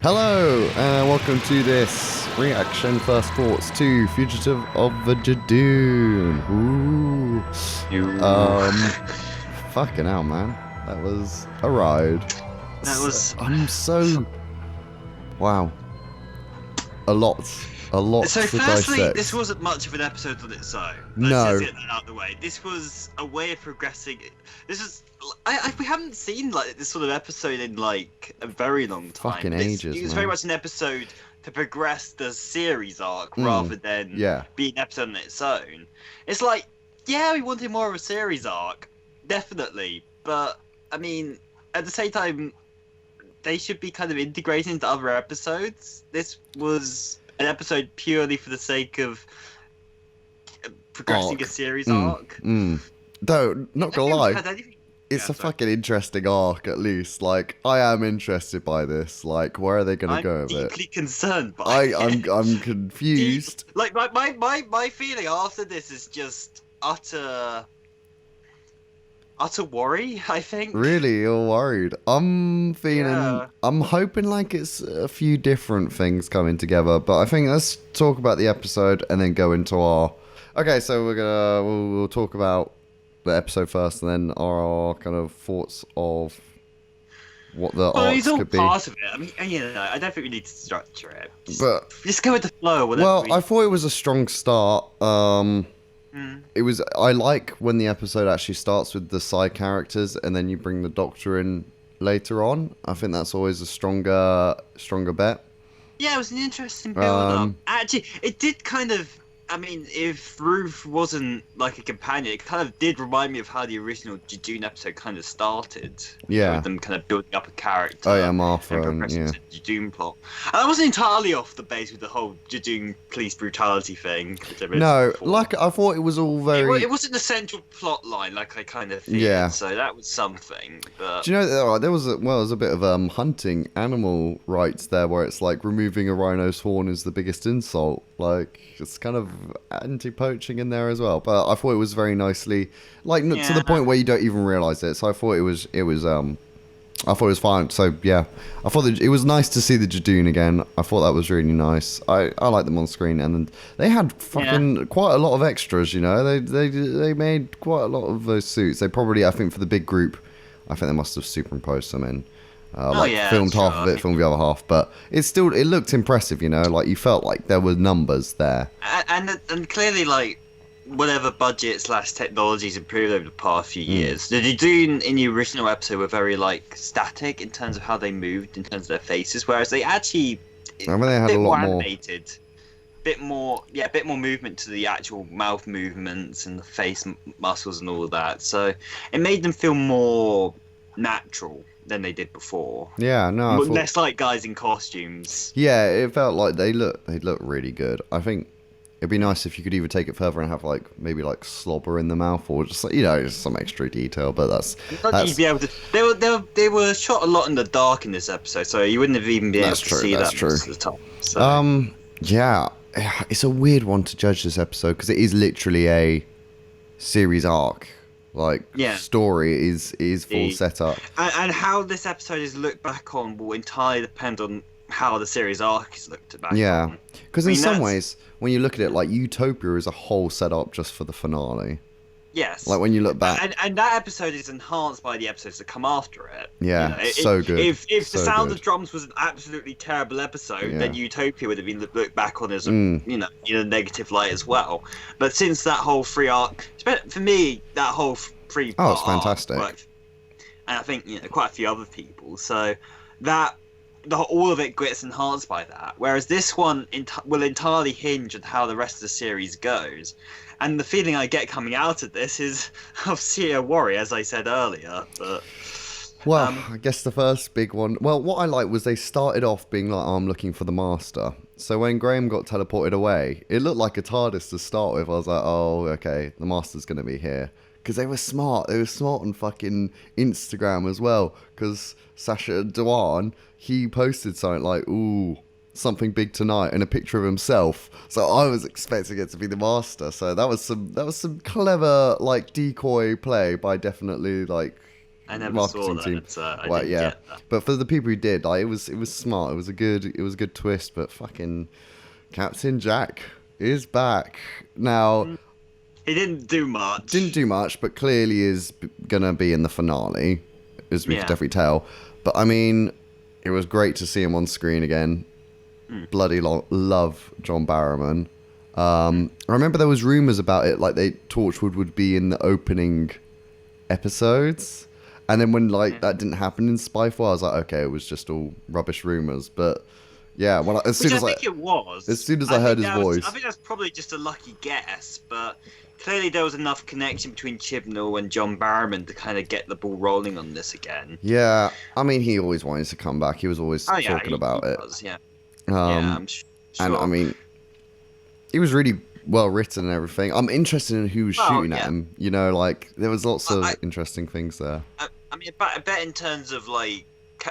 Hello, and welcome to this reaction first thoughts to Fugitive of the Judoon. Fucking hell, man. That was a ride. Wow. A lot So to firstly, dissect. this wasn't much of an episode on its own. No. Let's just get that out of the way. This was a way of progressing. This is we haven't seen like this sort of episode in like a very long time. Fucking ages, It was man. very much an episode to progress the series arc rather than be an episode on its own. It's like, yeah, we wanted more of a series arc, definitely, but I mean, at the same time, they should be kind of integrated into other episodes. This was an episode purely for the sake of progressing a series arc. Though, not gonna lie, it's a fucking interesting arc, at least. Like, I am interested by this. Like, where are they gonna go with it? I'm deeply concerned by it. I'm confused. Like, my feeling after this is just utter worry, I think. Really, you're worried. I'm feeling, I'm hoping like it's a few different things coming together, but I think let's talk about the episode and then go into our... Okay, so we'll talk about the episode first and then our kind of thoughts of what the arcs could be. Part of it. I mean, I don't think we need to structure it. But just go with the flow. Well, I thought it was a strong start. It was. I like when the episode actually starts with the side characters and then you bring the Doctor in later on. I think that's always a stronger bet. Yeah, it was an interesting build-up. Actually, it did kind of. I mean, if Ruth wasn't like a companion, it kind of did remind me of how the original Judoon episode kind of started. Yeah. With them kind of building up a character. Oh yeah, Martha and the Judoon plot. And I wasn't entirely off the base with the whole Judoon police brutality thing. No, like I thought it was all very. It wasn't the central plot line, like I kind of feared. Yeah. So that was something. But Do you know there was a bit of hunting animal rights there, where it's like removing a rhino's horn is the biggest insult. Like it's kind of anti-poaching in there as well, but I thought it was very nicely, like to the point where you don't even realize it. So I thought it was fine. So yeah, I thought it was nice to see the Judoon again. I thought that was really nice. I like them on screen, and they had fucking quite a lot of extras. You know, they made quite a lot of those suits. They probably, I think, for the big group, I think they must have superimposed them in. Filmed half of it, filmed the other half, but it looked impressive, you know, like you felt like there were numbers there. And clearly, like, whatever budget / technology's improved over the past few years, the Judoon in the original episode were very, like, static in terms of how they moved, in terms of their faces, whereas they actually, they had a lot more animated, bit more movement to the actual mouth movements and the face muscles and all of that, so it made them feel more natural than they did before. Yeah, no. Less like guys in costumes. Yeah, it felt like they look really good. I think it'd be nice if you could either take it further and have like maybe like slobber in the mouth, or just just some extra detail. But that's you'd be able to. They were shot a lot in the dark in this episode, so you wouldn't have even been able to see that most of the time. So. Yeah, it's a weird one to judge this episode because it is literally a series arc. Like, story is full setup. And how this episode is looked back on will entirely depend on how the series arc is looked back on. Yeah, because in some ways, when you look at it, like, Utopia is a whole setup just for the finale. Yes. Like, when you look back. And that episode is enhanced by the episodes that come after it. Yeah, so good. If The Sound of Drums was an absolutely terrible episode, then Utopia would have been looked back on as a negative light as well. But since that whole free arc, for me, that whole free part it's fantastic. Worked, and I think quite a few other people. So that all of it gets enhanced by that. Whereas this one will entirely hinge on how the rest of the series goes. And the feeling I get coming out of this is obviously a worry, as I said earlier. But well, I guess the first big one. Well, what I liked was they started off being like, I'm looking for the Master. So when Graham got teleported away, it looked like a TARDIS to start with. I was like, oh, okay, the Master's going to be here. Because they were smart. They were smart on fucking Instagram as well. Because Sacha Dhawan, he posted something like, ooh, something big tonight, and a picture of himself. So I was expecting it to be the Master. So that was some clever like decoy play by definitely like I never saw marketing that, team. so I Well, didn't yeah, get that. but for the people who did, like, it was smart. It was a good twist. But fucking Captain Jack is back now. He didn't do much. Didn't do much, but clearly is gonna be in the finale, as we could definitely tell. But I mean, it was great to see him on screen again. Bloody love John Barrowman. I remember there was rumors about it, like Torchwood would be in the opening episodes, and then when that didn't happen in Spyfall, I was like, okay, it was just all rubbish rumors. But yeah, as soon as I heard his voice, I think that's probably just a lucky guess, but clearly there was enough connection between Chibnall and John Barrowman to kind of get the ball rolling on this again. Yeah, I mean, he always wanted to come back. He was always talking about it. I'm sure. And I mean, he was really well written and everything. I'm interested in who was shooting at him. You know, like, there was lots of interesting things there. I mean, I bet in terms of, like,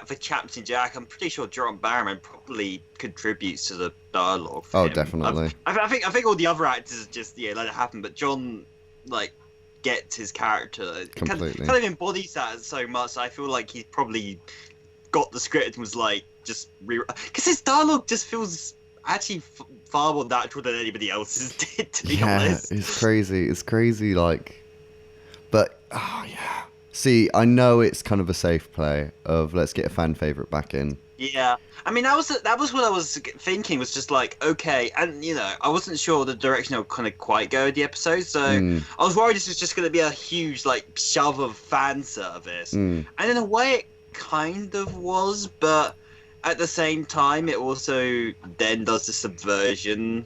for Captain Jack, I'm pretty sure John Barrowman probably contributes to the dialogue for him. Definitely. I think all the other actors just, let it happen, but John, like, gets his character. Completely. Kind of embodies that so much, I feel like he probably got the script and was like, just because his dialogue just feels actually far more natural than anybody else's did, to be honest. It's crazy, like, but yeah. See, I know it's kind of a safe play of let's get a fan favorite back in. Yeah, I mean that was what I was thinking, was just like, okay, and I wasn't sure the direction I would kind of quite go with the episode, so I was worried this was just going to be a huge like shove of fan service, and in a way it kind of was, but at the same time it also then does the subversion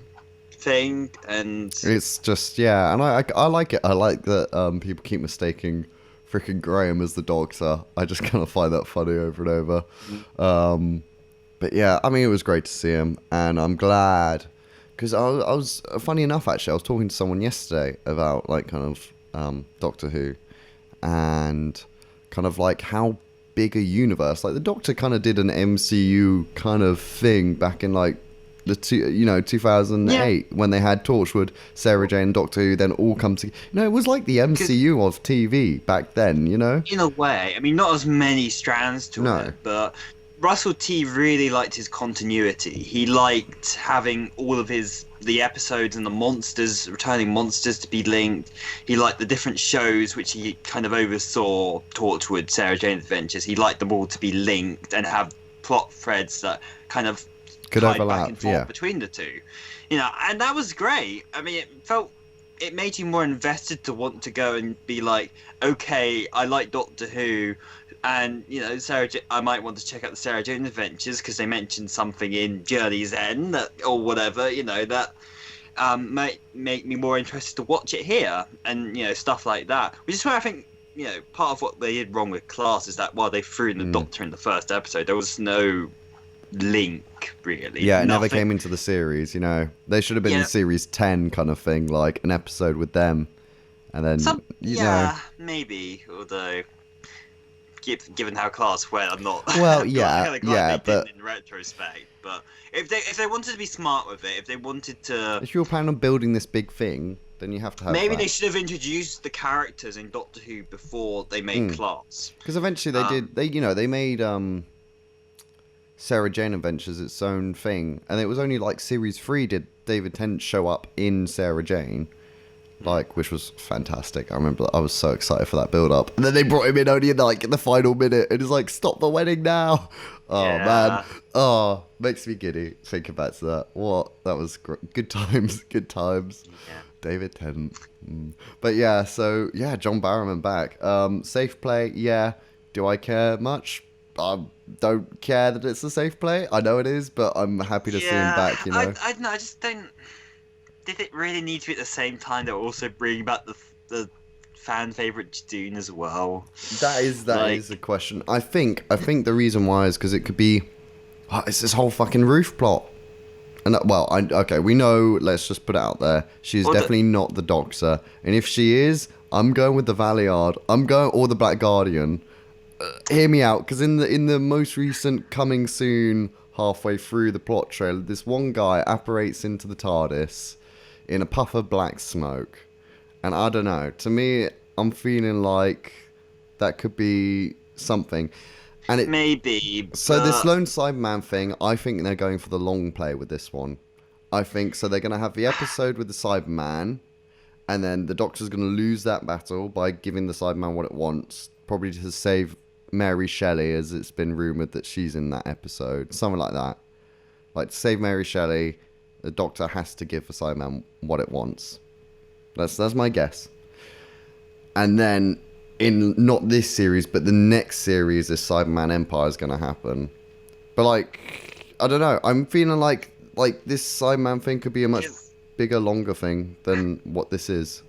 thing, and it's just and I like it. I like that people keep mistaking freaking Graham as the Doctor. I just kind of find that funny over and over. But yeah, I mean, it was great to see him, and I'm glad, because I was funny enough, actually, I was talking to someone yesterday about like kind of Doctor Who, and kind of like how big a universe, like the Doctor kind of did an MCU kind of thing back in like the 2008 when they had Torchwood, Sarah Jane, Doctor Who, then all come together. It was like the MCU of TV back then. In a way, I mean, not as many strands to it, but Russell T really liked his continuity. He liked having all of the episodes and the returning monsters to be linked. He liked the different shows which he kind of oversaw, Torchwood, Sarah Jane's Adventures. He liked them all to be linked and have plot threads that kind of could overlap back and forth between the two. And that was great. I mean, it made you more invested to want to go and be like, okay, I like Doctor Who, and I might want to check out the Sarah Jane Adventures because they mentioned something in Journey's End or whatever, that might make me more interested to watch it here, and stuff like that. Which is why I think part of what they did wrong with Class is that while they threw in the Doctor in the first episode, there was no link really. Yeah, it never came into the series. They should have been in series 10 kind of thing, like an episode with them, and then maybe, although given how Class went, I'm not well but in retrospect, but if they wanted to be smart with it, if they wanted to, if you're planning on building this big thing, then you have to have maybe they should have introduced the characters in Doctor Who before they made Class, because eventually they made Sarah Jane Adventures its own thing, and it was only like series 3 did David Tennant show up in Sarah Jane, which was fantastic. I remember I was so excited for that build up, and then they brought him in only in the final minute, and it's like, stop the wedding now. Man, makes me giddy thinking back to that. That was great. Good times. David Tennant. But yeah, so yeah, John Barrowman back. Safe play, yeah. Do I care much? I don't care that it's a safe play. I know it is, but I'm happy to see him back. I don't know. I just don't. Did it really need to be at the same time that also bring back the fan favorite Judoon as well? That is a question. I think the reason why is because it could be. It's this whole fucking roof plot. And we know. Let's just put it out there. She's definitely not the Doctor, and if she is, I'm going with the Valiard. Or the Black Guardian. Hear me out, because in the most recent coming soon, halfway through the plot trailer, this one guy apparates into the TARDIS in a puff of black smoke, and I don't know. To me, I'm feeling like That could be something. And maybe. So this lone Cyberman thing, I think they're going for the long play with this one. I think so. They're going to have the episode with the Cyberman, and then the Doctor's going to lose that battle by giving the Cyberman what it wants, probably to save Mary Shelley, as it's been rumored that she's in that episode, something like that. Like, to save Mary Shelley, the Doctor has to give the Cyberman what it wants. That's my guess. And then, in not this series, but the next series, this Cyberman Empire is going to happen. But, like, I don't know. I'm feeling like this Cyberman thing could be a much bigger, longer thing than what this is.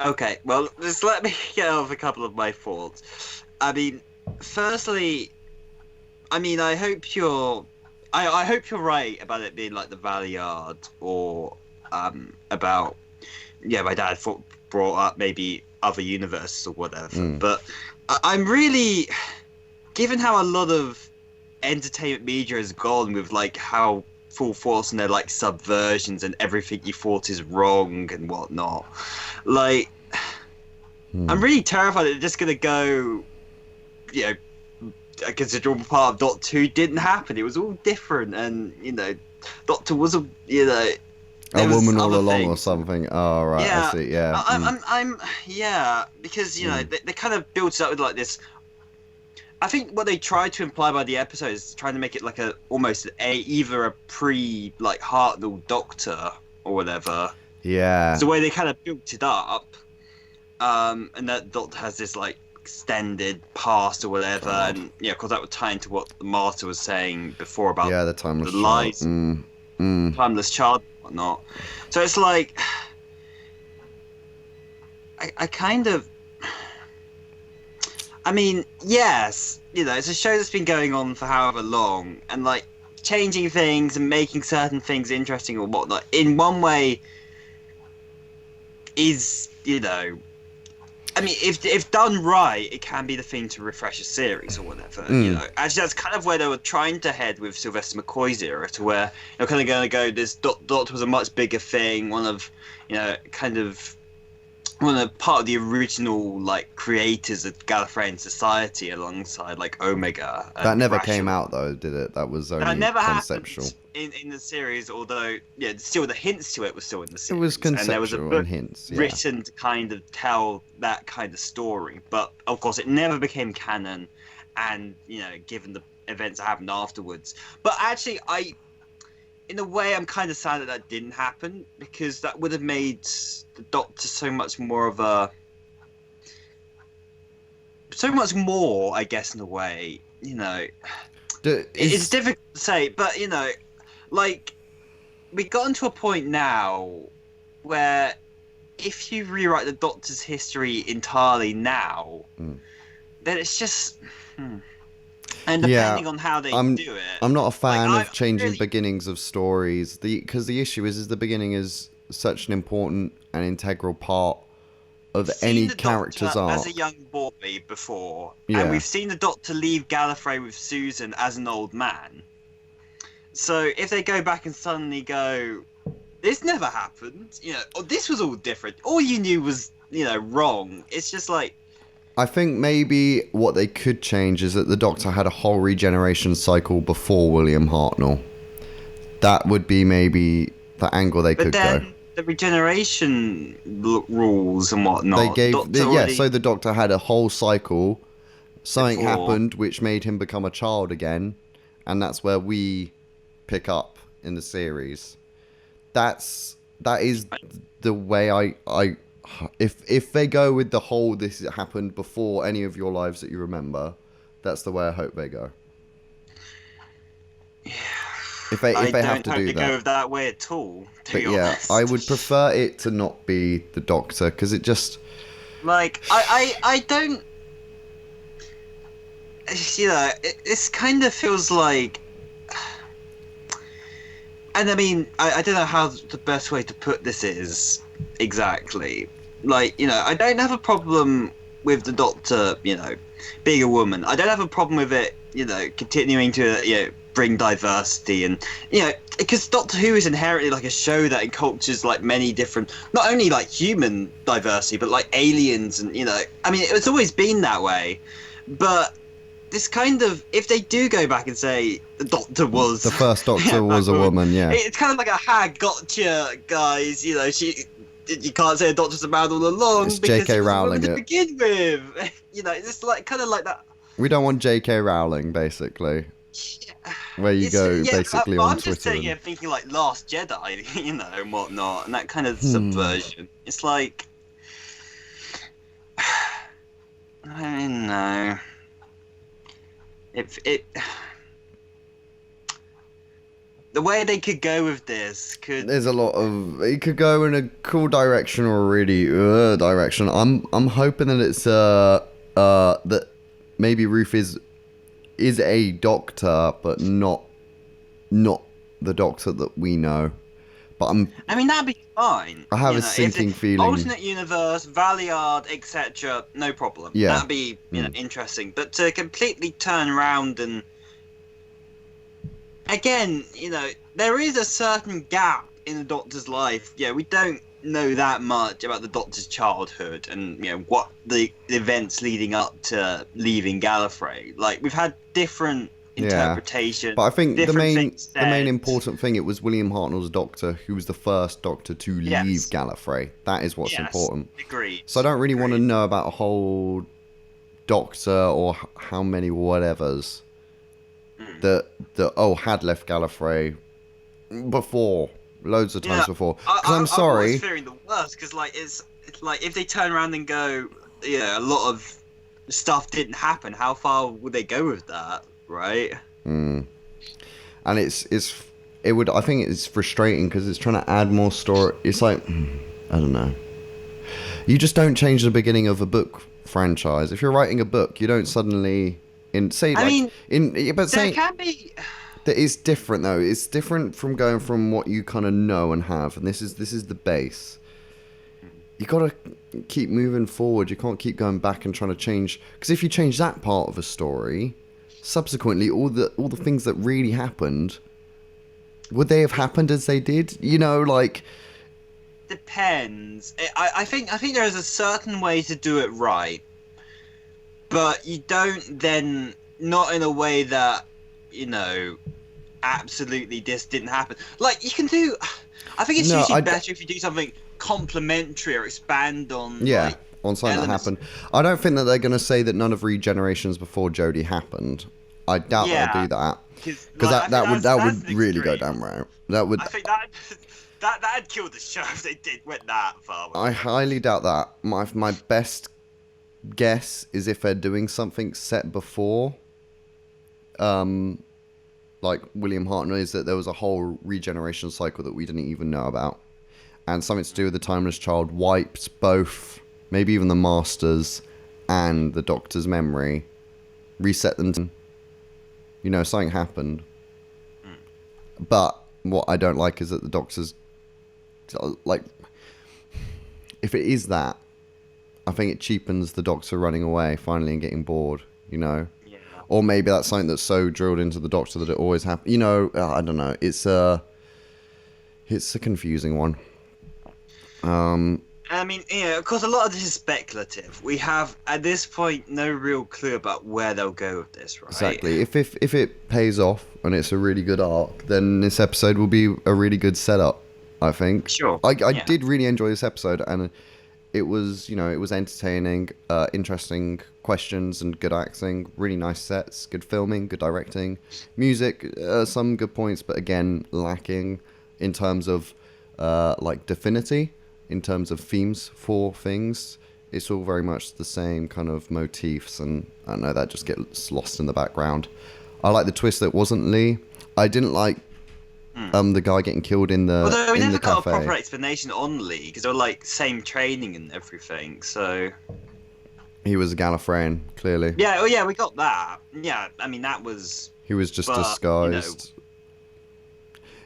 Okay, well, just let me get off a couple of my thoughts. I mean, firstly, I hope you're right about it being like the Valiard, or about my dad brought up maybe other universes or whatever. But I'm really, given how a lot of entertainment media has gone with like how full force and their like subversions and everything you thought is wrong and whatnot, like I'm really terrified that they're just gonna go, a considerable part of Doctor Who didn't happen. It was all different, and Doctor was a woman all along things. Or something. Oh right, yeah, I see. Yeah, I'm because they kind of built it up with like this. I think what they tried to imply by the episode is trying to make it like either a pre like Hartnell Doctor or whatever. Yeah, it's the way they kind of built it up, and that Doctor has this like extended past or whatever, and because that would tie into what Martha was saying before about the timeless the lies, timeless child, and whatnot. So it's like I kind of. Yes, it's a show that's been going on for however long, and like changing things and making certain things interesting or whatnot. In one way, is if done right, it can be the thing to refresh a series or whatever. Actually, that's kind of where they were trying to head with Sylvester McCoy's era, to where you're kind of going to go. This Doctor was a much bigger thing. One of part of the original like creators of Gallifreyan society, alongside like Omega. That never came out though, did it? That was only conceptual in the series. Although still the hints to it was still in the series. It was conceptual, and there was a book hints written to kind of tell that kind of story. But of course, it never became canon, and given the events that happened afterwards. But actually, in a way, I'm kind of sad that didn't happen, because that would have made the Doctor so much more, I guess, in a way. It's difficult to say, but like we got into a point now where if you rewrite the Doctor's history entirely now, then it's just. And depending on how they do it, I'm not a fan of changing beginnings of stories. Because the issue is the beginning is such an important and integral part of any character's arc. As a young boy before, and we've seen the Doctor leave Gallifrey with Susan as an old man. So if they go back and suddenly go, this never happened, or this was all different, all you knew was wrong. It's just like. I think maybe what they could change is that the Doctor had a whole regeneration cycle before William Hartnell. That would be maybe the angle they could go. But then the regeneration rules and whatnot. They gave so the Doctor had a whole cycle. Something happened which made him become a child again, and that's where we pick up in the series. That is the way I if they go with the whole this happened before any of your lives that you remember, that's the way I hope they go. Yeah. If they have to do that. I don't hope they go that way at all, to be honest. I would prefer it to not be the Doctor, because it just like I don't it kind of feels like, and I don't know how the best way to put this is exactly. Like, I don't have a problem with the Doctor, being a woman. I don't have a problem with it, continuing to, bring diversity, and because Doctor Who is inherently like a show that encultures like many different, not only like human diversity, but like aliens, and I mean, it's always been that way, but this kind of, if they do go back and say the Doctor was the first Doctor was a woman, yeah, it's kind of like a gotcha, guys. You can't say a Doctor's a man all along it's because J.K. he was a Rowling woman to begin with. It's like kind of like that. We don't want J.K. Rowling, basically. Yeah. Where you go, basically, on I'm Twitter. I'm just sitting here thinking like Last Jedi, and whatnot, and that kind of subversion. It's like, I don't know. The way they could go with this there's a lot of, it could go in a cool direction or a really direction. I'm hoping that it's that maybe Ruth is a Doctor, but not the Doctor that we know. But I mean, that'd be fine. I have a sinking feeling. Alternate universe, Valiard, etc. No problem. Yeah. That'd be interesting. But to completely turn around and again, there is a certain gap in the Doctor's life. Yeah, we don't know that much about the Doctor's childhood and what the events leading up to leaving Gallifrey. Like, we've had different interpretations. But I think the main important thing, it was William Hartnell's Doctor who was the first Doctor to leave Gallifrey. That is what's important. Agreed. So I don't really want to know about a whole Doctor or how many whatevers that had left Gallifrey before. Loads of times before. Because I'm sorry. I'm fearing the worst, because it's like if they turn around and go, a lot of stuff didn't happen. How far would they go with that, right? And I think it's frustrating because it's trying to add more story. It's like, I don't know. You just don't change the beginning of a book franchise. If you're writing a book, you don't suddenly there can be. It's different though. It's different from going from what you kind of know and have, and this is the base. You gotta keep moving forward. You can't keep going back and trying to change, because if you change that part of a story, subsequently all the things that really happened, would they have happened as they did? Depends. I think there is a certain way to do it right, but you don't then, not in a way that absolutely this didn't happen. Like, you can do, I think it's usually better if you do something complimentary or expand on on something that happened. I don't think that they're going to say that none of Regenerations before Jodie happened. I doubt they'll do that, because that would really go down right. That would. I think that'd kill the show if they went that far. I highly doubt that. My best guess is if they're doing something set before. Like William Hartnell, is that there was a whole regeneration cycle that we didn't even know about, and something to do with the Timeless Child wiped both, maybe even the Masters and the Doctor's memory, reset them to, something happened. But what I don't like is that the Doctor's, like, if it is that, I think it cheapens the Doctor running away finally and getting bored, Or maybe that's something that's so drilled into the Doctor that it always happens. I don't know. It's a confusing one. I mean, of course, a lot of this is speculative. We have, at this point, no real clue about where they'll go with this, right? Exactly. If it pays off and it's a really good arc, then this episode will be a really good setup, I think. Sure. I did really enjoy this episode, and it was, it was entertaining, interesting questions and good acting, really nice sets, good filming, good directing, music, some good points, but again, lacking in terms of, Definity, in terms of themes for things. It's all very much the same kind of motifs, and I don't know, that just gets lost in the background. I like the twist that it wasn't Lee. I didn't like the guy getting killed in the Although we never got cafe. a proper explanation on Lee, because they were like same training and everything, so he was a Gallifreyan, clearly. Yeah, oh yeah, we got that. Yeah, I mean that was. He was just disguised.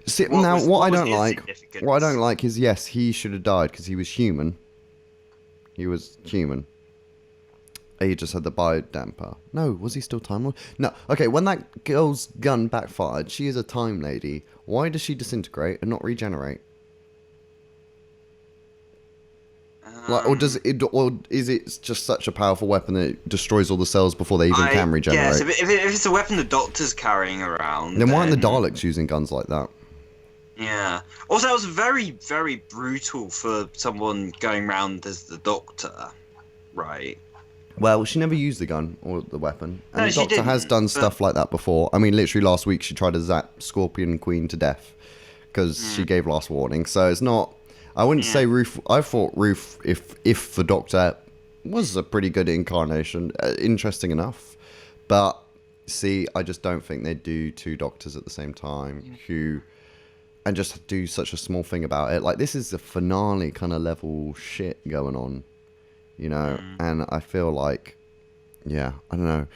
See, now what I don't like is, yes, he should have died because he was human. He was human. He just had the biodamper. No, was he still Time Lord? No. Okay, when that girl's gun backfired, she is a time lady. Why does she disintegrate and not regenerate? Like, or is it just such a powerful weapon that it destroys all the cells before they even can regenerate? Yes, if it's a weapon the Doctor's carrying around, then why aren't the Daleks using guns like that? Yeah. Also, that was very, very brutal for someone going around as the Doctor, right? Well, she never used the gun or the weapon. And No, the Doctor has done stuff like that before. I mean, literally last week she tried to zap Scorpion Queen to death because she gave last warning. So it's not... I wouldn't say Ruth... I thought Ruth, if the Doctor was a pretty good incarnation, interesting enough. But, see, I just don't think they'd do two Doctors at the same time who... And just do such a small thing about it. Like, this is the finale kind of level shit going on. You know, and I feel like, yeah, I don't know.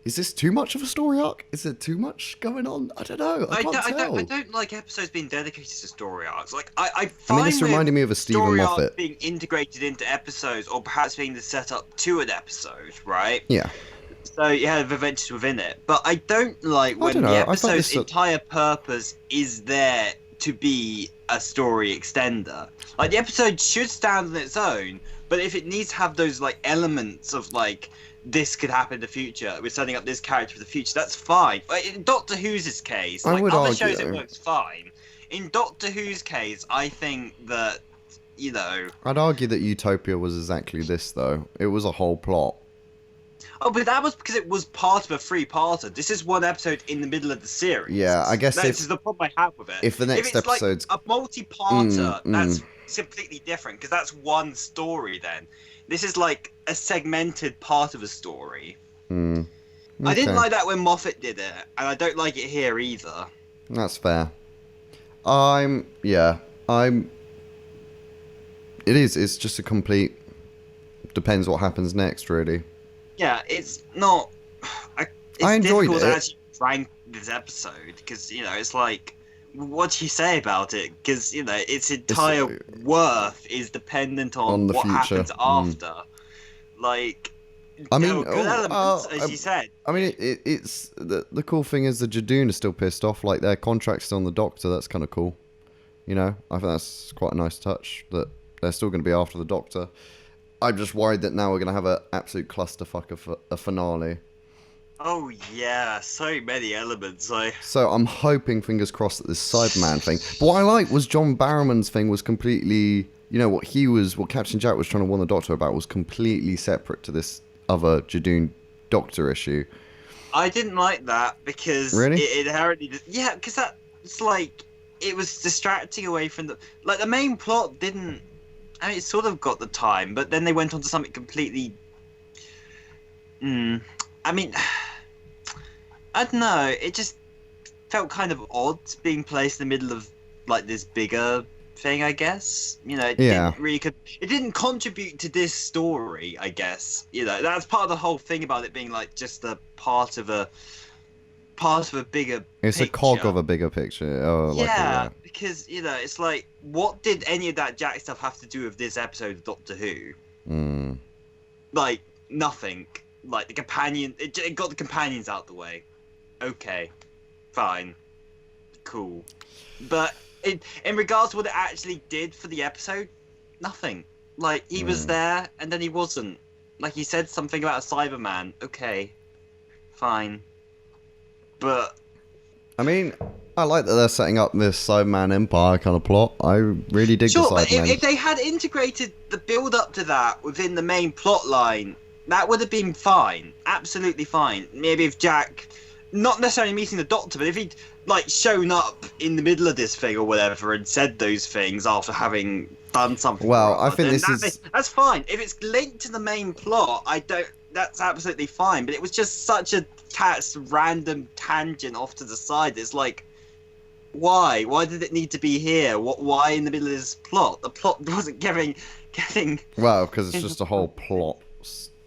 Is this too much of a story arc? Is there too much going on? I don't know. I don't like episodes being dedicated to story arcs. Like, I find this reminded me of a Stephen Moffat being integrated into episodes, or perhaps being the setup to an episode, right? Yeah. So you have adventures within it, but I don't like when the episode's entire purpose is there to be a story extender. Like, the episode should stand on its own. But if it needs to have those, like, elements of, like, this could happen in the future, we're setting up this character for the future, that's fine. In Doctor Who's case, like, other shows it works fine. In Doctor Who's case, I think that, you know... I'd argue that Utopia was exactly this, though. It was a whole plot. Oh, but that was because it was part of a three-parter. This is one episode in the middle of the series. Yeah, I guess this is the problem I have with it. If the next episode's... like a multi-parter, that's completely different, because that's one story then. This is like a segmented part of a story. Okay. I didn't like that when Moffat did it, and I don't like it here either. That's fair. It is, it's just a complete... Depends what happens next, really. Yeah, it's not... I enjoyed it. To actually rank this episode, because, you know, it's like... What do you say about it? Because, you know, its entire worth is dependent on what happens after. Like, I mean, good elements, as you said. I mean, it's the cool thing is the Judoon are still pissed off. Like, their contract's on the Doctor. That's kind of cool. You know, I think that's quite a nice touch that they're still going to be after the Doctor. I'm just worried that now we're going to have an absolute clusterfuck of a finale. Oh yeah, so many elements. So I'm hoping, fingers crossed, that this Cyberman thing. But what I like was John Barrowman's thing was completely, you know, what Captain Jack was trying to warn the Doctor about was completely separate to this other Judoon Doctor issue. I didn't like that because it inherently, because it's like it was distracting away from the main plot didn't. I mean, it sort of got the time, but then they went on to something completely. I mean, I don't know. It just felt kind of odd being placed in the middle of like this bigger thing. I guess it didn't really. It didn't contribute to this story. I guess that's part of the whole thing about it being like just a part of a bigger. It's a cog of a bigger picture. Oh, yeah, because it's like, what did any of that Jack stuff have to do with this episode of Doctor Who? Like nothing. Like the companion, it got the companions out the way. Okay, fine, cool. But in regards to what it actually did for the episode, nothing. Like he was there and then he wasn't. Like he said something about a Cyberman. Okay, fine. But I mean, I like that they're setting up this Cyberman Empire kind of plot. I really dig the Cyberman. But if they had integrated the build up to that within the main plot line, that would have been fine. Absolutely fine. Maybe if Jack, not necessarily meeting the Doctor, but if he'd like shown up in the middle of this thing or whatever and said those things after having done something. Well, I think that's fine. If it's linked to the main plot, that's absolutely fine. But it was just such a random tangent off to the side. It's like, why? Why did it need to be here? Why in the middle of this plot? The plot wasn't getting. Well, because it's just a whole plot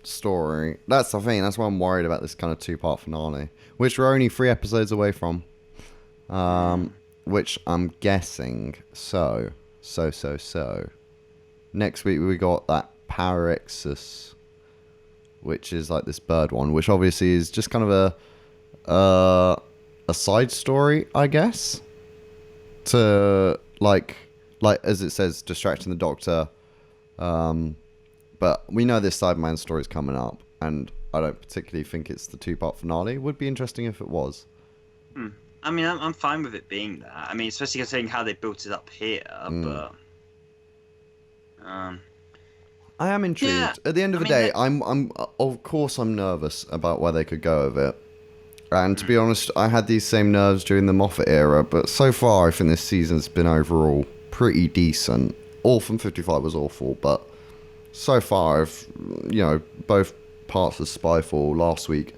story. That's the thing. That's why I'm worried about this kind of two-part finale, which we're only 3 episodes away from. Which I'm guessing. So. Next week we got that Parexus which is like this bird one, which obviously is just kind of a side story, I guess, to like as it says, distracting the Doctor. But we know this Cyberman story is coming up, and I don't particularly think it's the 2-part finale. It would be interesting if it was. I mean, I'm fine with it being that. I mean, especially considering how they built it up here, but... I am intrigued. Yeah, at the end of the day, I'm of course I'm nervous about where they could go with it. And to be honest, I had these same nerves during the Moffat era, but so far I think this season's been overall pretty decent. Orphan 55 was awful, but so far I've, both parts of Spyfall last week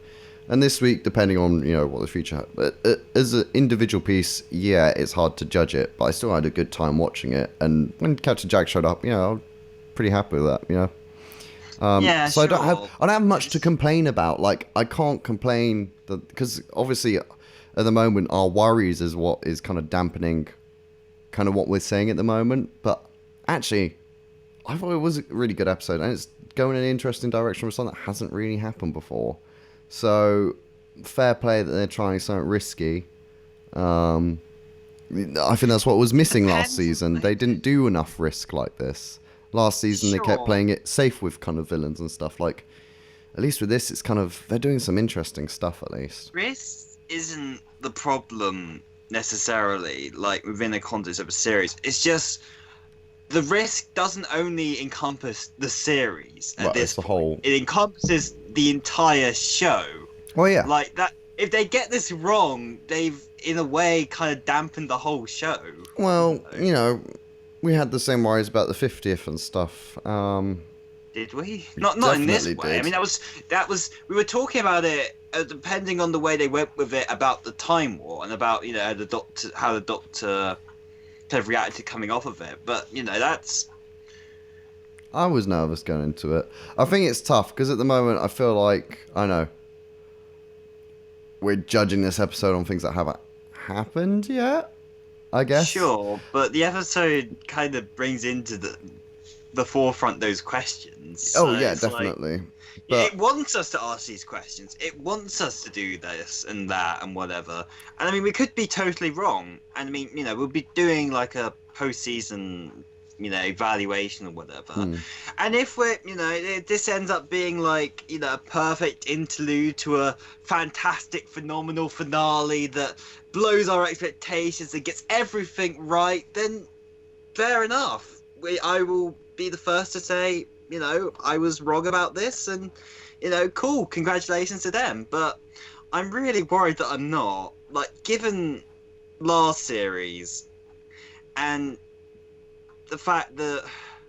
and this week, depending on, what the future had. But as an individual piece, yeah, it's hard to judge it, but I still had a good time watching it. And when Captain Jack showed up, I was pretty happy with that, yeah, so sure. I don't have much to complain about. Like, I can't complain because obviously at the moment our worries is what is kind of dampening kind of what we're saying at the moment. But actually, I thought it was a really good episode, and it's going in an interesting direction with something that hasn't really happened before. So fair play that they're trying something risky. I think that's what was missing last season. They didn't do enough risk like this. Last season, They kept playing it safe with kind of villains and stuff. Like, at least with this, it's kind of... They're doing some interesting stuff, at least. Risk isn't the problem, necessarily, like, within the context of a series. It's just... The risk doesn't only encompass the series at this point. Whole... It encompasses the entire show. Well, yeah. Like, that... If they get this wrong, they've, in a way, kind of dampened the whole show. Well, we had the same worries about the 50th and stuff. Did we? Not in this way. Did. I mean, that was. We were talking about it depending on the way they went with it about the Time War and about how the Doctor kind of reacted coming off of it. But that's. I was nervous going into it. I think it's tough because at the moment I feel like we're judging this episode on things that haven't happened yet. I guess. Sure, but the episode kind of brings into the forefront those questions. Oh, yeah, definitely. Like, but... It wants us to ask these questions. It wants us to do this and that and whatever. And I mean, we could be totally wrong. And I mean, we'll be doing like a postseason, evaluation or whatever. And if we're, this ends up being like, a perfect interlude to a fantastic, phenomenal finale that blows our expectations and gets everything right, then fair enough. I will be the first to say, I was wrong about this, and, cool, congratulations to them. But I'm really worried that I'm not. Like, given last series, and the fact that...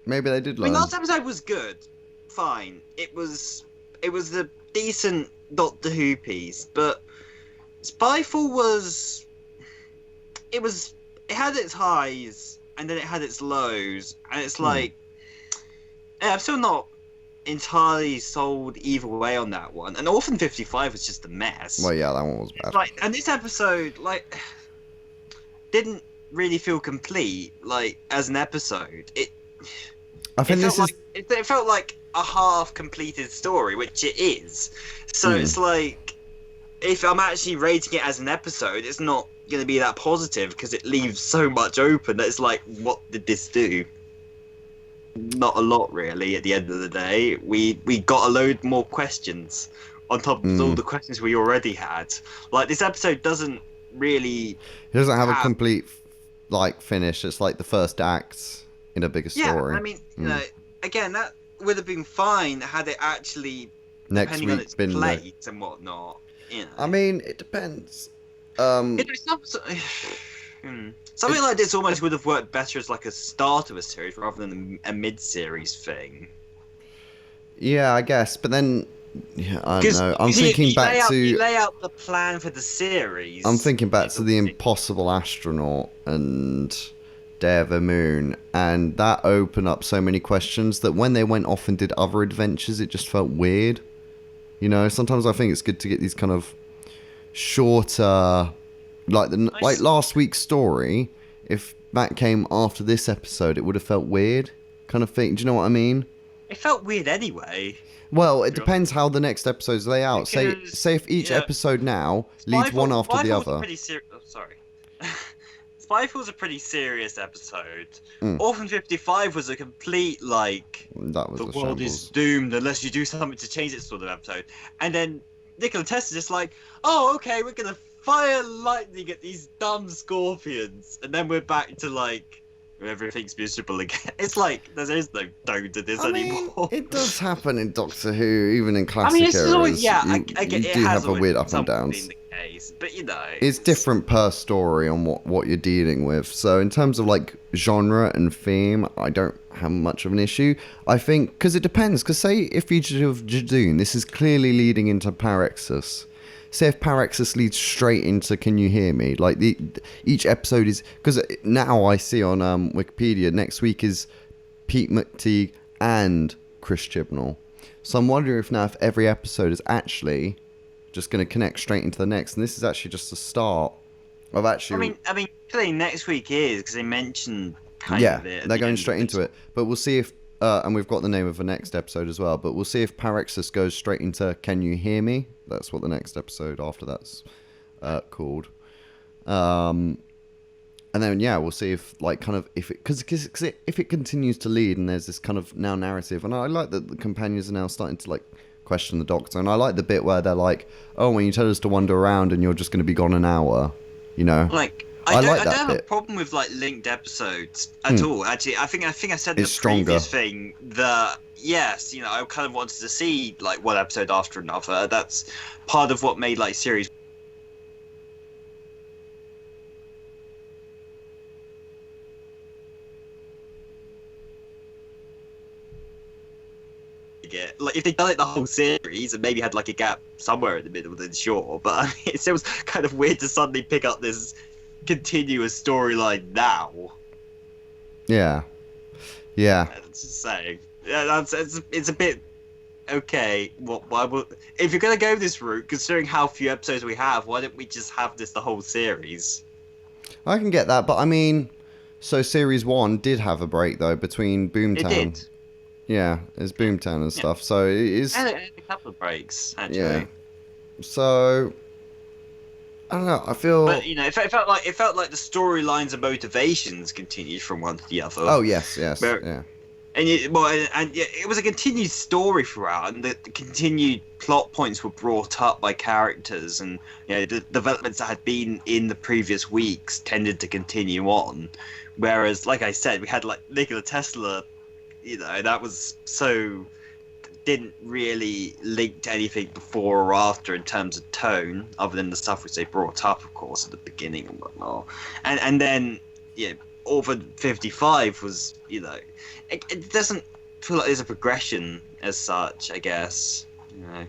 Maybe they did learn. I mean, last episode was good. Fine. It was a decent Doctor Who piece, but Spyfall was... It had its highs, and then it had its lows, and it's like... Yeah, I'm still not entirely sold either way on that one. And Orphan 55 was just a mess. Well, yeah, that one was bad. And this episode, didn't really feel complete, as an episode. It felt like a half-completed story, which it is. So it's like, if I'm actually rating it as an episode, it's not going to be that positive because it leaves so much open that it's like, what did this do? Not a lot, really, at the end of the day. We got a load more questions on top of all the questions we already had. Like, this episode doesn't really... It doesn't have a complete, finish. It's like the first act in a bigger story. Yeah, I mean, again, that would have been fine had it actually, next depending week, on its plate and whatnot. I mean, it depends. Something like this almost would have worked better as a start of a series rather than a mid-series thing. Yeah, I guess. But then, I don't know. I'm thinking back to... You lay out the plan for the series. I'm thinking back to The Impossible Astronaut and Day of the Moon. And that opened up so many questions that when they went off and did other adventures, it just felt weird. Sometimes I think it's good to get these kind of shorter... Like last week's story, if that came after this episode, it would have felt weird, kind of thing. Do you know what I mean? it felt weird anyway. Well, it depends how the next episodes lay out. Because, Say if each episode now leads Spyfall, one after the Spyfall's other. a pretty sorry. Spyfall's a pretty serious episode. Mm. Orphan 55 was a complete, like, that was the a world shambles. is doomed unless you do something to change it sort of episode. And then Nikola Tesla's just like, oh, okay, we're gonna fire lightning at these dumb scorpions. And then we're back to, like, everything's miserable again. It's like, there is no tone to this anymore. It does happen in Doctor Who, even in classic it's eras. always, I get you it do has have a weird up and been downs. the case, but you know, It's different per story on what you're dealing with. So in terms of like genre and theme, I don't have much of an issue. I think because it depends. Because say if Fugitive Judoon, this is clearly leading into Parexus. Say if Parexus leads straight into Can You Hear Me? Like each episode is because now I see on Wikipedia next week is Pete McTeague and Chris Chibnall. So I'm wondering if every episode is actually just going to connect straight into the next, and this is actually just the start of actually. I mean, clearly next week is because they mentioned kind of it. Yeah, they're going straight into it, but we'll see if. And we've got the name of the next episode as well, but we'll see if Parexus goes straight into Can You Hear Me? That's what the next episode after that's called. And then, we'll see if, like, kind of, if it continues to lead and there's this kind of now narrative, and I like that the companions are now starting to, like, question the Doctor, and I like the bit where they're like, oh, when you tell us to wander around and you're just going to be gone an hour, you know? Like, I don't have a problem with like linked episodes at all. Actually, I think I said in the previous thing that yes, you know, I kind of wanted to see like one episode after another. That's part of what made like series. Like if they'd done it the whole series and maybe had like a gap somewhere in the middle, then sure. But I mean, it was kind of weird to suddenly pick up this continuous storyline now. Yeah. That's just saying. Yeah, it's a bit okay. Why would if you're gonna go this route, considering how few episodes we have, why don't we just have this the whole series? I can get that, but I mean, so series 1 did have a break though between Boomtown. It did. Yeah, it's Boomtown and stuff. So it is. And a couple of breaks actually. Yeah. So. I don't know. I feel, but you know, it felt like the storylines and motivations continued from one to the other. Oh yes, yeah. And it was a continued story throughout, and the continued plot points were brought up by characters, and you know the developments that had been in the previous weeks tended to continue on. Whereas, like I said, we had like Nikola Tesla, you know, that was so. Didn't really link to anything before or after in terms of tone, other than the stuff which they brought up, of course, at the beginning and whatnot. And then, Orphan 55 was, you know, it doesn't feel like there's a progression as such, I guess. You know.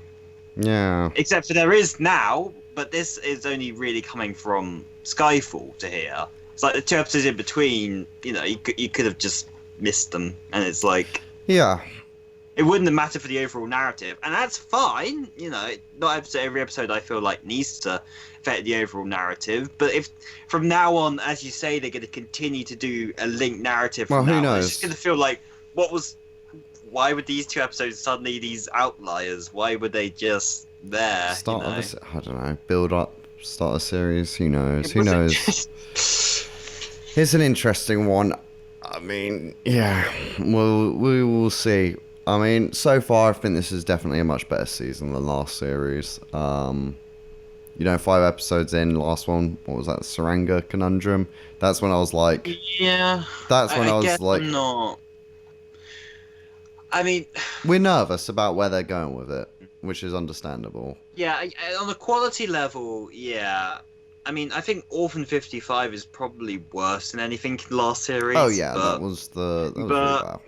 Yeah. Except for there is now, but this is only really coming from Skyfall to here. It's like the 2 episodes in between, you know, you could have just missed them, and it's like. Yeah. It wouldn't have mattered for the overall narrative, and that's fine. You know, not every episode I feel like needs to affect the overall narrative. But if from now on, as you say, they're going to continue to do a linked narrative, well, who knows? It's just going to feel like why would these 2 episodes suddenly these outliers? Why were they just there? I don't know. Build up, start a series. Who knows? Who knows? It's an interesting one. I mean, yeah. Well, we will see. I mean, so far, I think this is definitely a much better season than last series. 5 episodes in, last one, what was that, the Saranga Conundrum? That's when I was like... Yeah. That's when I was like... not. I mean... We're nervous about where they're going with it, which is understandable. Yeah, on the quality level, yeah. I mean, I think Orphan 55 is probably worse than anything in the last series. Oh, yeah, that was really bad.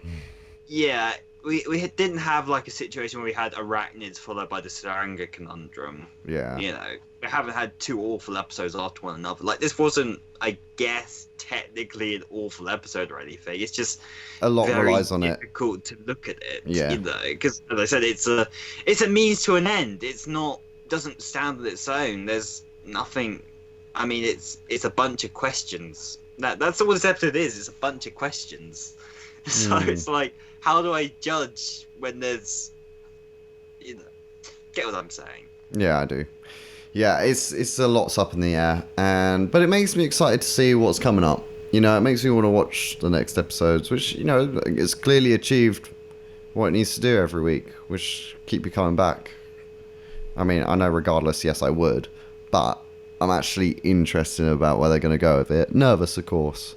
Yeah... We didn't have like a situation where we had arachnids followed by the Saranga Conundrum. Yeah. You know, we haven't had 2 awful episodes after one another. Like this wasn't, I guess, technically an awful episode or anything. It's just a lot relies on it. Difficult to look at it. Yeah. You know, because as I said, it's a means to an end. It's not doesn't stand on its own. There's nothing. I mean, it's a bunch of questions. That's all this episode is. It's a bunch of questions. So it's like, how do I judge when there's, get what I'm saying? Yeah, I do. Yeah, it's a lot's up in the air, but it makes me excited to see what's coming up. It makes me want to watch the next episodes, which it's clearly achieved what it needs to do every week, which keep you coming back. I mean, I know regardless, yes, I would, but I'm actually interested about where they're going to go with it. Nervous, of course,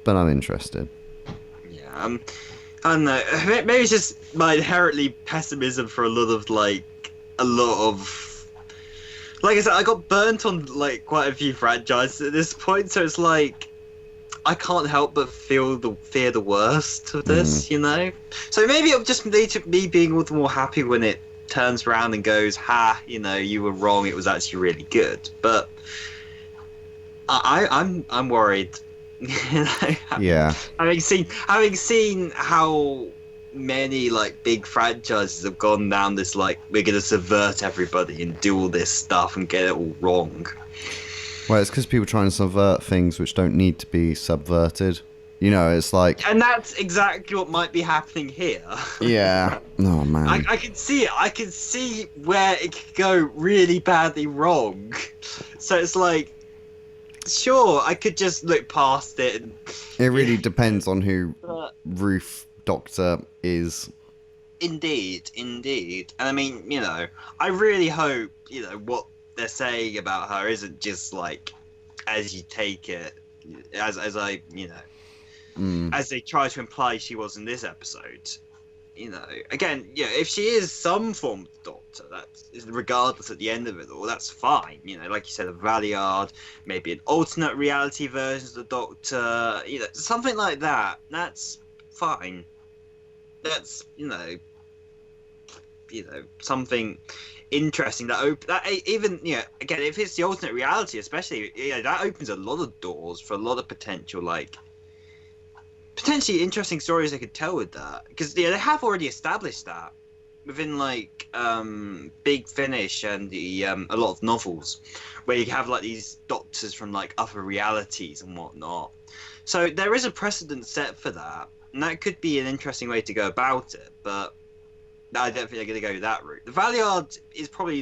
but I'm interested. Yeah, I don't know. Maybe it's just my inherently pessimism for a lot of. Like I said, I got burnt on like quite a few franchises at this point, so it's like I can't help but fear the worst of this, So maybe it'll just lead to me being all the more happy when it turns around and goes, "Ha, you were wrong. It was actually really good." But I'm worried. Yeah. Having seen how many like big franchises have gone down this like we're gonna subvert everybody and do all this stuff and get it all wrong. Well, it's because people try and subvert things which don't need to be subverted. It's like, and that's exactly what might be happening here. Yeah. Oh man. I can see it. I can see where it could go really badly wrong. So it's like, sure, I could just look past it. It really depends on who Ruth Doctor is. Indeed. And I mean, I really hope, what they're saying about her isn't just like, as you take it, as I, as they try to imply she was in this episode. Again, if she is some form of Doctor, that's regardless at the end of it all, that's fine. Like you said, a Valiard, maybe an alternate reality version of the Doctor, something like that. That's fine. That's something interesting that even again, if it's the alternate reality, especially that opens a lot of doors for a lot of potential potentially interesting stories they could tell with that, because they have already established that within like Big Finish and the a lot of novels where you have like these doctors from like other realities and whatnot. So there is a precedent set for that. And that could be an interesting way to go about it, but I don't think they're going to go that route. The Valiard is probably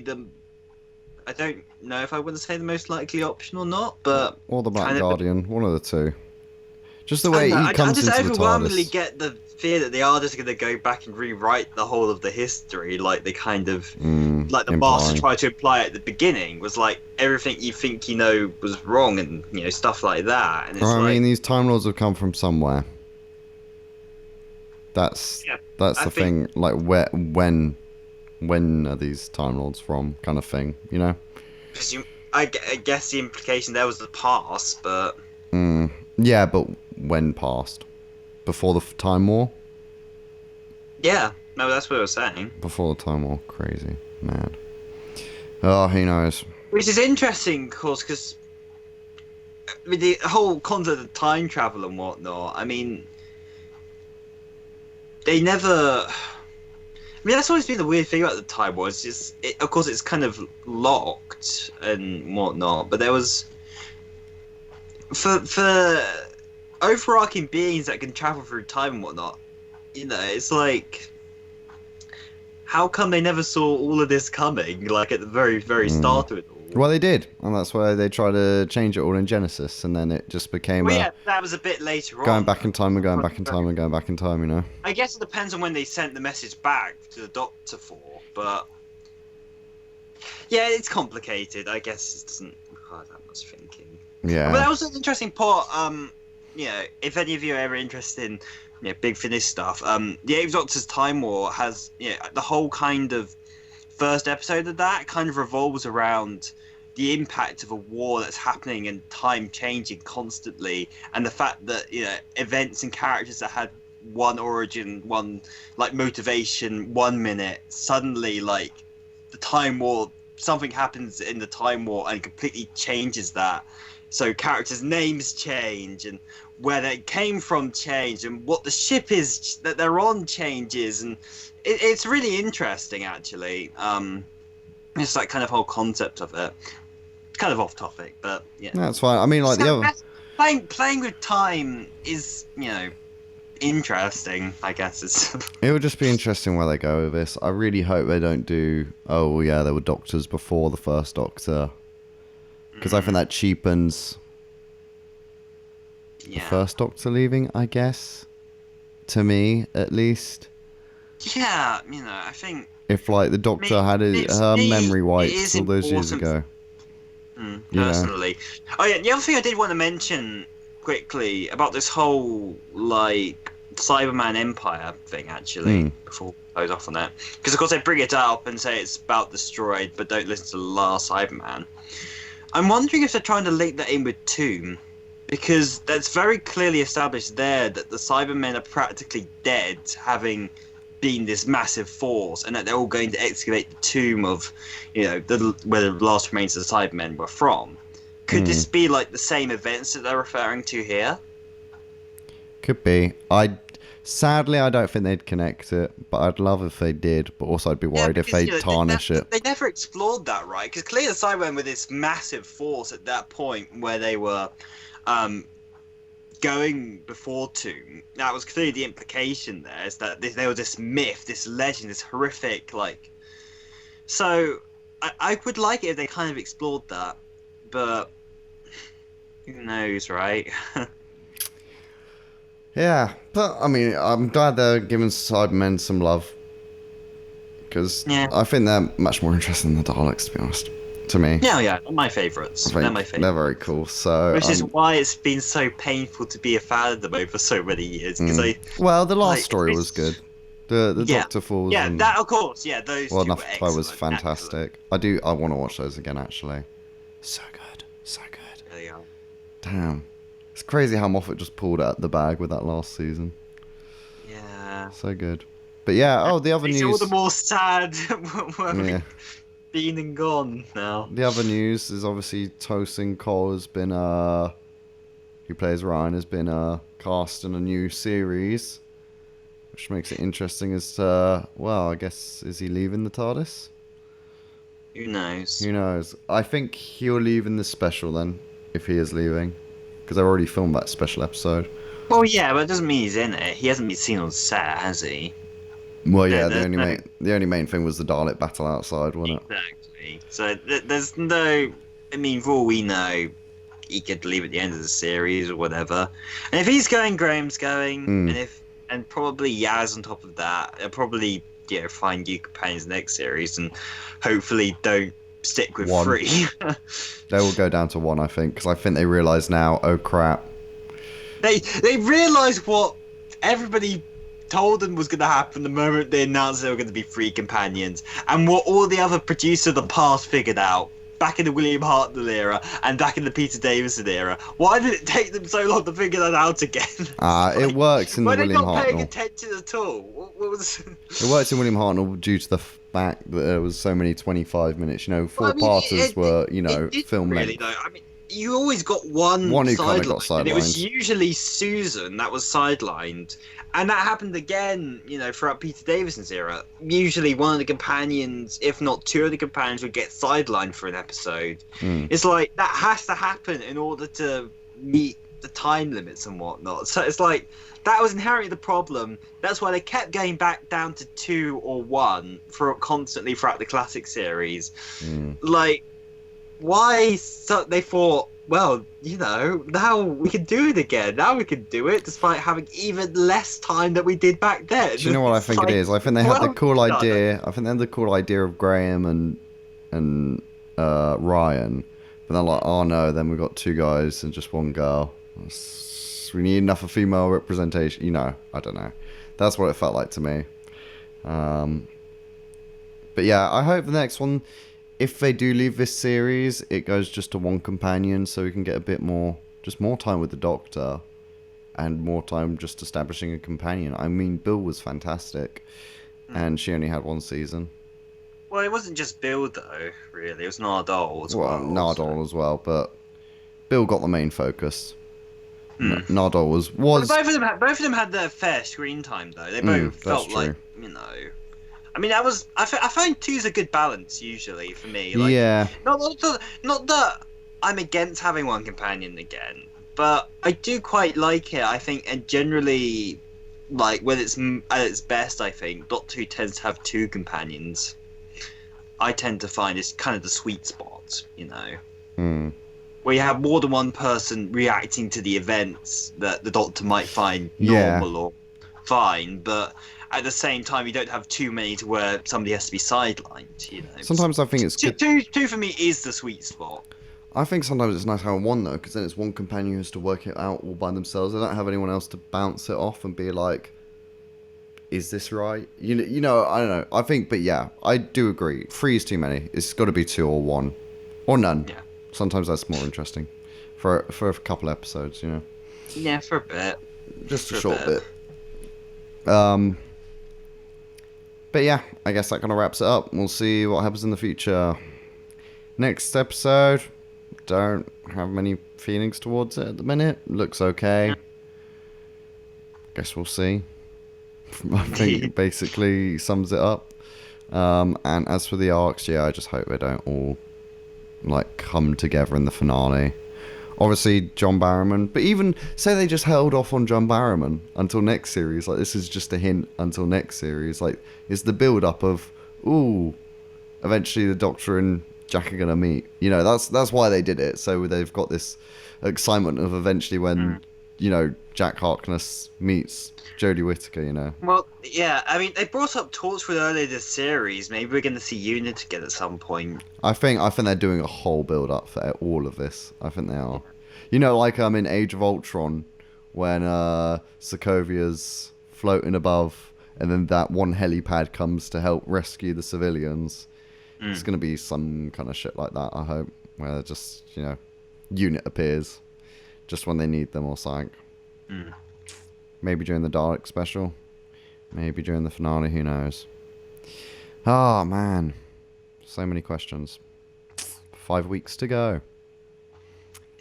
I don't know if I want to say the most likely option or not, but... Or the Black Guardian, one of the two. Just the way he comes into the TARDIS. I just overwhelmingly get the fear that they are just going to go back and rewrite the whole of the history, like they kind of... like the Master tried to imply at the beginning, was like, everything you think was wrong, and, stuff like that. And it's I mean, these Time Lords have come from somewhere. That's the thing, like when are these Time Lords from, kind of thing, I guess the implication there was the past, but... Yeah, but when past? Before the Time War? Yeah, no, that's what I was saying. Before the Time War, crazy, mad. Oh, who knows? Which is interesting, of course, because the whole concept of time travel and whatnot, I mean... They never... I mean, that's always been the weird thing about the Time War. It's just, of course, it's kind of locked and whatnot, but there was... For overarching beings that can travel through time and whatnot, it's like... How come they never saw all of this coming, like, at the very, very start of it all? Well, they did, and that's why they tried to change it all in Genesis, and then it just became that was a bit later on. Going back in time and going back in time and going back in time, I guess it depends on when they sent the message back to the Doctor for, but... Yeah, it's complicated. I guess it doesn't require that much thinking. Yeah. But that was an interesting part, if any of you are ever interested in Big Finish stuff, the Eighth Doctor's Time War has, the whole kind of first episode of that kind of revolves around the impact of a war that's happening and time changing constantly, and the fact that events and characters that had one origin, one like motivation 1 minute, suddenly like the Time War, something happens in the Time War and completely changes that. So characters' names change, and where they came from change, and what the ship is that they're on changes, and it's really interesting actually. It's like kind of whole concept of it. It's kind of off topic, but yeah. That's fine. I mean, like the other playing with time is interesting, I guess. It would just be interesting where they go with this. I really hope they don't do, oh yeah, there were Doctors before the first Doctor. Because I think that cheapens the first Doctor leaving, I guess. To me, at least. Yeah, I think... If, like, the Doctor had her memory wiped all those years ago. Personally. Oh yeah, the other thing I did want to mention quickly about this whole, like, Cyberman Empire thing, actually, before I was off on that. Because, of course, they bring it up and say it's about destroyed, but don't listen to the last Cyberman. I'm wondering if they're trying to link that in with Tomb, because that's very clearly established there that the Cybermen are practically dead, having been this massive force, and that they're all going to excavate the tomb of, where the last remains of the Cybermen were from. Could this be like the same events that they're referring to here? Could be. Sadly, I don't think they'd connect it, but I'd love if they did. But also, I'd be worried if they tarnish it. They never explored that, right? Because clearly the Cybermen were this massive force at that point where they were going before Tomb. That was clearly the implication there, is that they were this myth, this legend, this horrific, like... So, I would like it if they kind of explored that, but... Who knows, right? Yeah, but I mean, I'm glad they're giving Cybermen some love. Because I think they're much more interesting than the Daleks, to be honest. To me. Yeah, my favourites. They're my favourites. They're very cool. So, which is why it's been so painful to be a fan of them over so many years. Well, the last story was good. The Doctor Falls. Yeah, that of course. Yeah, those. Well, two enough were excellent, was fantastic. Excellent. I want to watch those again. Actually, so good, so good. There you go. Damn, it's crazy how Moffat just pulled out the bag with that last season. Yeah. So good. But yeah, the other news. It's all the more sad when we've been and gone now. The other news is obviously Tosin Cole has been who plays Ryan, has been cast in a new series, which makes it interesting as to, well, I guess, is he leaving the TARDIS? Who knows? Who knows? I think he'll leave in this special then, if he is leaving, because I already filmed that special episode. Well, yeah, but it doesn't mean he's in it. He hasn't been seen on set, has he? Well, yeah, the only main thing was the Dalek battle outside, wasn't it? Exactly. So there's no... I mean, for all we know, he could leave at the end of the series or whatever. And if he's going, Graham's going, and probably Yaz on top of that. They'll probably find new companions next series, and hopefully don't stick with 3. They will go down to 1, I think, because I think they realise now, oh crap. They realise what everybody told them was going to happen the moment they announced there were going to be 3 companions, and what all the other producers of the past figured out back in the William Hartnell era and back in the Peter Davison era. Why did it take them so long to figure that out again? It works in the William Hartnell. Were they not paying attention at all? What was... It works in William Hartnell due to the fact that there was so many 25 minutes. 4-parters were, film really, length. Though. I mean, you always got one who kind of got sidelined. And it was usually Susan that was sidelined. And that happened again, throughout Peter Davison's era. Usually one of the companions, if not 2 of the companions, would get sidelined for an episode. It's like, that has to happen in order to meet the time limits and whatnot. So it's like, that was inherently the problem. That's why they kept going back down to 2 or 1 constantly throughout the classic series. Like, why? So they thought, well, now we can do it again. Now we can do it, despite having even less time than we did back then. Do you know what I think it is? I think they had the cool idea. I think they had the cool idea of Graham and Ryan, but they're like, oh no, then we've got 2 guys and just 1 girl. We need enough of female representation. I don't know. That's what it felt like to me. But yeah, I hope the next one, if they do leave this series, it goes just to 1 companion, so we can get a bit more time with the Doctor, and more time just establishing a companion. I mean, Bill was fantastic, and she only had 1 season. Well, it wasn't just Bill, though, really. It was Nardole as well. Nardole as well, but Bill got the main focus. Nardole was... Well, both of them had their fair screen time, though. They both felt like, I mean, I find 2's a good balance usually for me. Like, yeah. Not that I'm against having 1 companion again, but I do quite like it. I think, and generally, like when it's at its best, I think Doctor Who tends to have two companions. I tend to find it's kind of the sweet spot, you know, where you have more than one person reacting to the events that the Doctor might find normal or fine, but at the same time, you don't have too many to where somebody has to be sidelined, you know. Sometimes I think it's good. Two for me is the sweet spot. I think sometimes it's nice having one, though, because then it's one companion who has to work it out all by themselves. They don't have anyone else to bounce it off and be like, is this right? You know, I don't know. I think, but yeah, I do agree. 3 is too many. It's got to be 2 or 1. Or none. Yeah. Sometimes that's more interesting. For a couple episodes, you know. Yeah, for a bit. Just a short bit. But yeah, I guess that kind of wraps it up. We'll see what happens in the future. Next episode, don't have many feelings towards it at the minute. Looks okay. Guess we'll see. I think it basically sums it up. And as for the arcs, yeah, I just hope they don't all like come together in the finale. Obviously, John Barrowman, but even say they just held off on John Barrowman until next series. Like, this is just a hint until next series. Like, it's the build-up of, ooh, eventually the Doctor and Jack are gonna meet. You know, that's why they did it. So they've got this excitement of eventually when, you know, Jack Harkness meets Jodie Whittaker. You know. Well, yeah. I mean, they brought up Torchwood earlier this series. Maybe we're gonna see Unit again at some point. I think they're doing a whole build-up for all of this. I think they are. You know, like in Age of Ultron, when Sokovia's floating above, and then that one helipad comes to help rescue the civilians. It's going to be some kind of shit like that, I hope, where just, you know, Unit appears just when they need them or something. Maybe during the Dalek special. Maybe during the finale, who knows. Oh, man. So many questions. 5 weeks to go.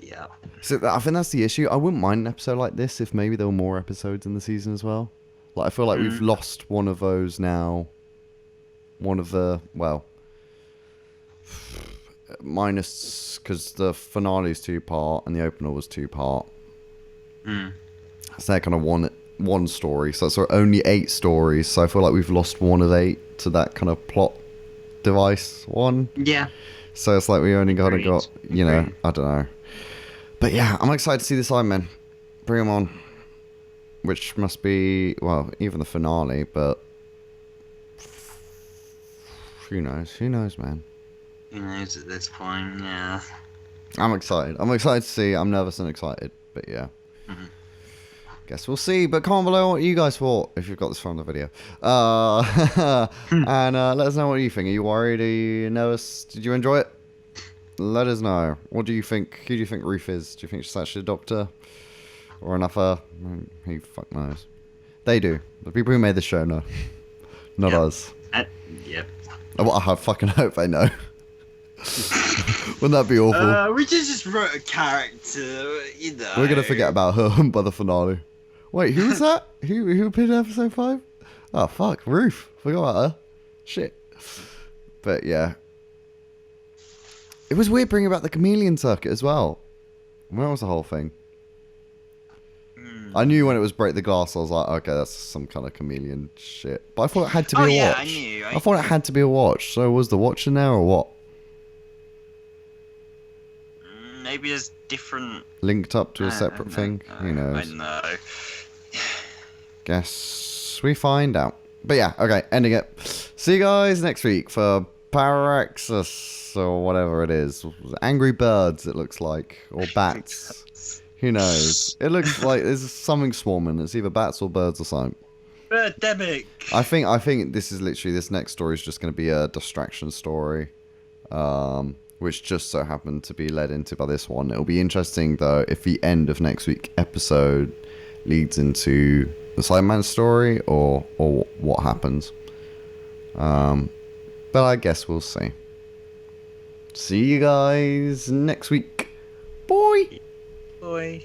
Yeah. So I think that's the issue. I wouldn't mind an episode like this if maybe there were more episodes in the season as well. Like, I feel like we've lost one of those now. One of the, well, minus because the finale is 2-part and the opener was 2-part. So they're kind of one story. So that's only 8 stories. So I feel like we've lost one of 8 to that kind of plot device one. Yeah. So it's like we only got, you know, I don't know. But yeah, I'm excited to see this Iron Man. Bring him on. Which must be, well, even the finale, but who knows? Who knows, man? Who knows at this point, yeah. I'm excited. I'm excited to see. I'm nervous and excited, but yeah. Guess we'll see. But comment below what you guys thought, if you've got this from the video. And let us know what you think. Are you worried? Are you nervous? Did you enjoy it? Let us know. What do you think? Who do you think Ruth is? Do you think she's actually a doctor? Or another? Who fuck knows? They do. The people who made the show know. Not us. Yep. I fucking hope they know. Wouldn't that be awful? We just wrote a character, you know. We're gonna forget about her by the finale. Wait, who was that? who appeared in episode 5? Oh fuck, Ruth. Forgot about her. Shit. But yeah. It was weird bringing back the chameleon circuit as well. Where was the whole thing? I knew when it was break the glass, I was like, okay, that's some kind of chameleon shit. But I thought it had to be a watch. I knew. I thought it had to be a watch. So was the watch in there or what? Maybe there's different... Linked up to a separate thing? Who knows? I know. Guess we find out. But yeah, okay, ending it. See you guys next week for Paraxis or whatever it is. Angry birds, it looks like. Or bats. Who knows? It looks like there's something swarming. It's either bats or birds or something. Birdemic. I think this is literally, this next story is just going to be a distraction story. Which just so happened to be led into by this one. It'll be interesting, though, if the end of next week's episode leads into the Sideman story or what happens. But I guess we'll see. See you guys next week. Bye. Bye.